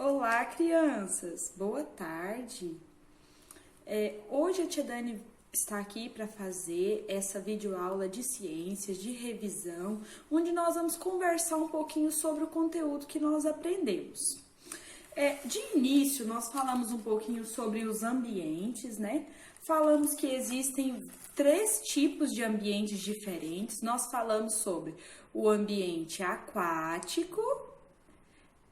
Olá, crianças! Boa tarde! Hoje a tia Dani está aqui para fazer essa videoaula de ciências, de revisão, onde nós vamos conversar um pouquinho sobre o conteúdo que nós aprendemos. De início, nós falamos um pouquinho sobre os ambientes, né? Falamos que existem 3 tipos de ambientes diferentes. Nós falamos sobre o ambiente aquático,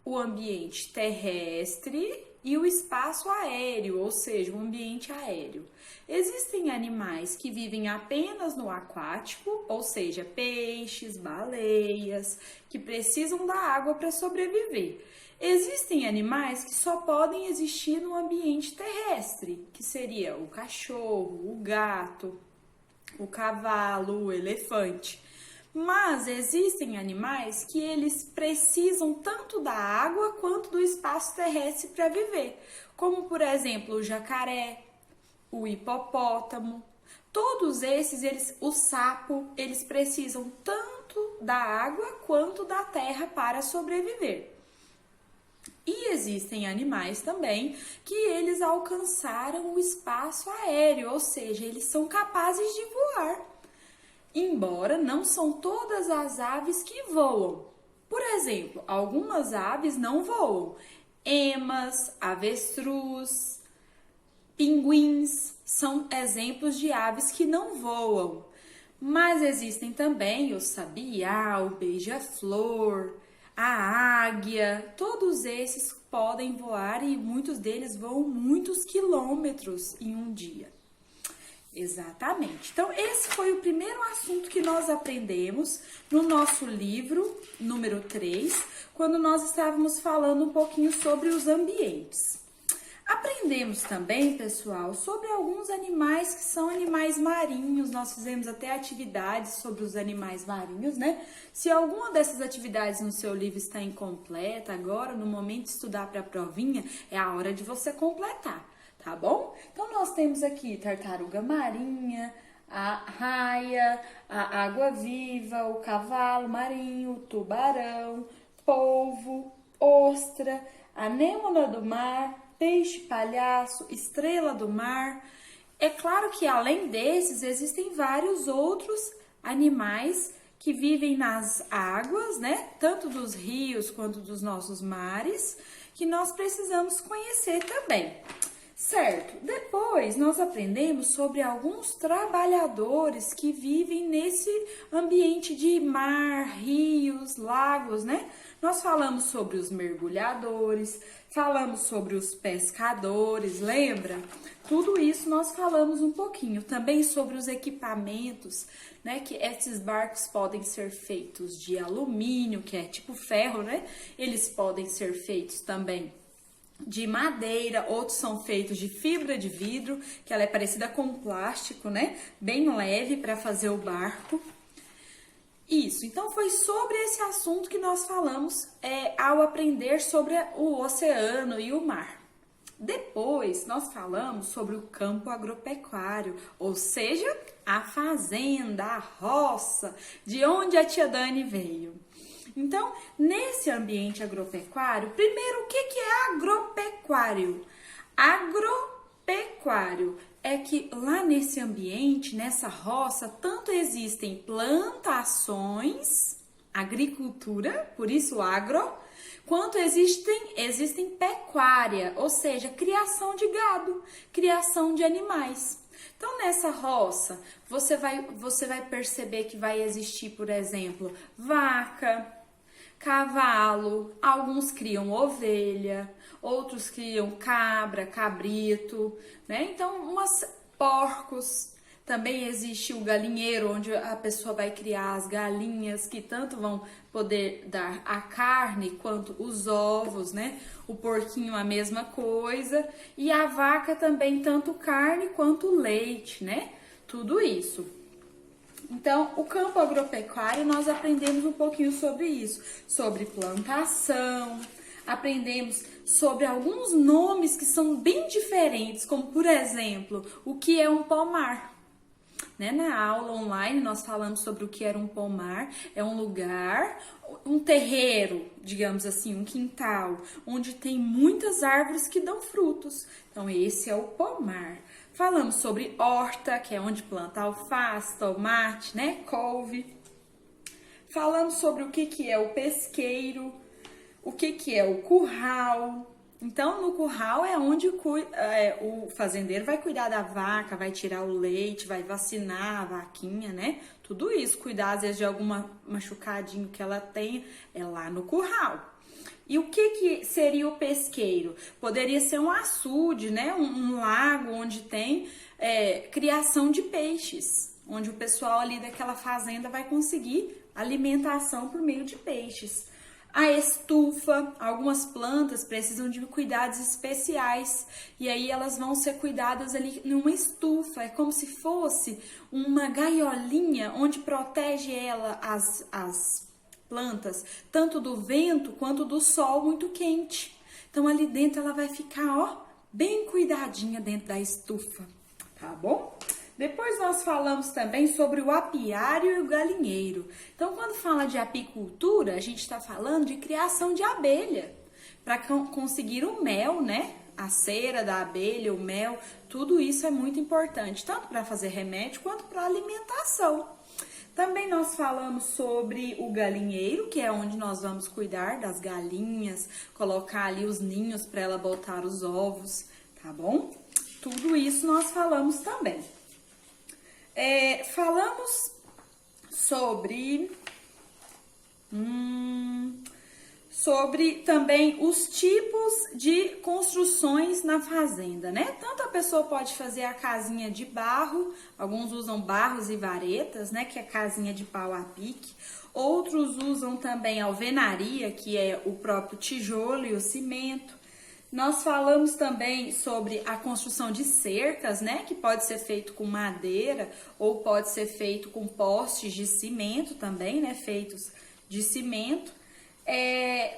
o ambiente terrestre e o espaço aéreo, ou seja, o ambiente aéreo. Existem animais que vivem apenas no aquático, ou seja, peixes, baleias, que precisam da água para sobreviver. Existem animais que só podem existir no ambiente terrestre, que seria o cachorro, o gato, o cavalo, o elefante. Mas existem animais que eles precisam tanto da água quanto do espaço terrestre para viver, como por exemplo o jacaré, o hipopótamo. Todos esses, o sapo, eles precisam tanto da água quanto da terra para sobreviver. E existem animais também que eles alcançaram o espaço aéreo, ou seja, eles são capazes de voar. Embora não são todas as aves que voam. Por exemplo, algumas aves não voam. Emas, avestruz, pinguins são exemplos de aves que não voam. Mas existem também o sabiá, o beija-flor, a águia. Todos esses podem voar e muitos deles voam muitos quilômetros em um dia. Exatamente. Então, esse foi o primeiro assunto que nós aprendemos no nosso livro, número 3, quando nós estávamos falando um pouquinho sobre os ambientes. Aprendemos também, pessoal, sobre alguns animais que são animais marinhos. Nós fizemos até atividades sobre os animais marinhos, né? Se alguma dessas atividades no seu livro está incompleta, agora, no momento de estudar para a provinha, é a hora de você completar. Tá bom? Então, nós temos aqui tartaruga marinha, a raia, a água-viva, o cavalo marinho, o tubarão, polvo, ostra, anêmona do mar, peixe-palhaço, estrela do mar. É claro que, além desses, existem vários outros animais que vivem nas águas, né? Tanto dos rios quanto dos nossos mares, que nós precisamos conhecer também. Certo, depois nós aprendemos sobre alguns trabalhadores que vivem nesse ambiente de mar, rios, lagos, né? Nós falamos sobre os mergulhadores, falamos sobre os pescadores, lembra? Tudo isso nós falamos um pouquinho. Também sobre os equipamentos, né? Que esses barcos podem ser feitos de alumínio, que é tipo ferro, né? Eles podem ser feitos também de madeira, outros são feitos de fibra de vidro, que ela é parecida com plástico, né? Bem leve para fazer o barco. Isso, então foi sobre esse assunto que nós falamos ao aprender sobre o oceano e o mar. Depois nós falamos sobre o campo agropecuário, ou seja, a fazenda, a roça, de onde a tia Dani veio. Então, nesse ambiente agropecuário, primeiro, o que é agropecuário? Agropecuário é que lá nesse ambiente, nessa roça, tanto existem plantações, agricultura, por isso agro, quanto existem pecuária, ou seja, criação de gado, criação de animais. Então, nessa roça, você vai perceber que vai existir, por exemplo, vaca, cavalo, alguns criam ovelha, outros criam cabra, cabrito, né? Então, porcos. Também existe o galinheiro, onde a pessoa vai criar as galinhas, que tanto vão poder dar a carne quanto os ovos, né? O porquinho a mesma coisa. E a vaca também, tanto carne quanto leite, né? Tudo isso. Então, o campo agropecuário, nós aprendemos um pouquinho sobre isso, sobre plantação, aprendemos sobre alguns nomes que são bem diferentes, como, por exemplo, o que é um pomar. né? Na aula online nós falamos sobre o que era um pomar. É um lugar, um terreiro, digamos assim, um quintal, onde tem muitas árvores que dão frutos. Então esse é o pomar. Falamos sobre horta, que é onde planta alface, tomate, né? Couve. Falamos sobre o que é o pesqueiro, o que é o curral. Então, no curral é onde o fazendeiro vai cuidar da vaca, vai tirar o leite, vai vacinar a vaquinha, né? Tudo isso, cuidar às vezes de alguma machucadinho que ela tenha, é lá no curral. E o que seria o pesqueiro? Poderia ser um açude, né? Um lago onde tem criação de peixes, onde o pessoal ali daquela fazenda vai conseguir alimentação por meio de peixes. A estufa, algumas plantas precisam de cuidados especiais e aí elas vão ser cuidadas ali numa estufa. É como se fosse uma gaiolinha onde protege ela, as plantas, tanto do vento quanto do sol muito quente. Então ali dentro ela vai ficar, ó, bem cuidadinha dentro da estufa, tá bom? Depois nós falamos também sobre o apiário e o galinheiro. Então, quando fala de apicultura, a gente está falando de criação de abelha para conseguir o mel, né? A cera da abelha, o mel, tudo isso é muito importante, tanto para fazer remédio quanto para alimentação. Também nós falamos sobre o galinheiro, que é onde nós vamos cuidar das galinhas, colocar ali os ninhos para ela botar os ovos, tá bom? Tudo isso nós falamos também. Falamos sobre também os tipos de construções na fazenda, né? Tanto a pessoa pode fazer a casinha de barro, alguns usam barros e varetas, né? Que é casinha de pau a pique. Outros usam também a alvenaria, que é o próprio tijolo e o cimento. Nós falamos também sobre a construção de cercas, né? Que pode ser feito com madeira ou pode ser feito com postes de cimento também, né? Feitos de cimento.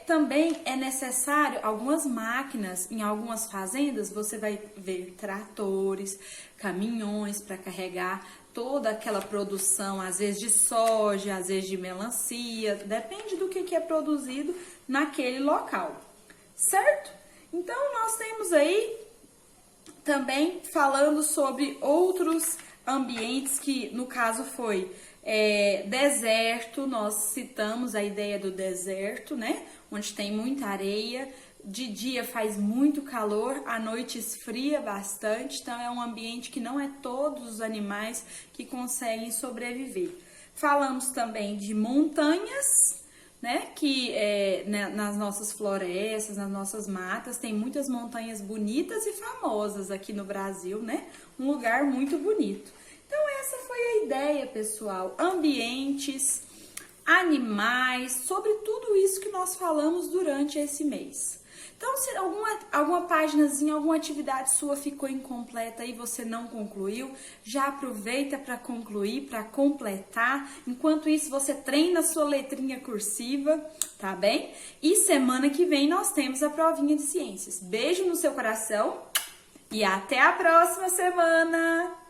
Também é necessário algumas máquinas. Em algumas fazendas você vai ver tratores, caminhões para carregar toda aquela produção, às vezes de soja, às vezes de melancia, depende do que é produzido naquele local, certo? Então, nós temos aí também falando sobre outros ambientes que, no caso, foi deserto. Nós citamos a ideia do deserto, né? Onde tem muita areia, de dia faz muito calor, à noite esfria bastante. Então, é um ambiente que não é todos os animais que conseguem sobreviver. Falamos também de montanhas, né? Que nas nossas florestas, nas nossas matas, tem muitas montanhas bonitas e famosas aqui no Brasil, né? Um lugar muito bonito. Então essa foi a ideia, pessoal. Ambientes, animais, sobre tudo isso que nós falamos durante esse mês. Então, se alguma paginazinha, alguma atividade sua ficou incompleta e você não concluiu, já aproveita para concluir, para completar. Enquanto isso, você treina a sua letrinha cursiva, tá bem? E semana que vem nós temos a provinha de ciências. Beijo no seu coração e até a próxima semana!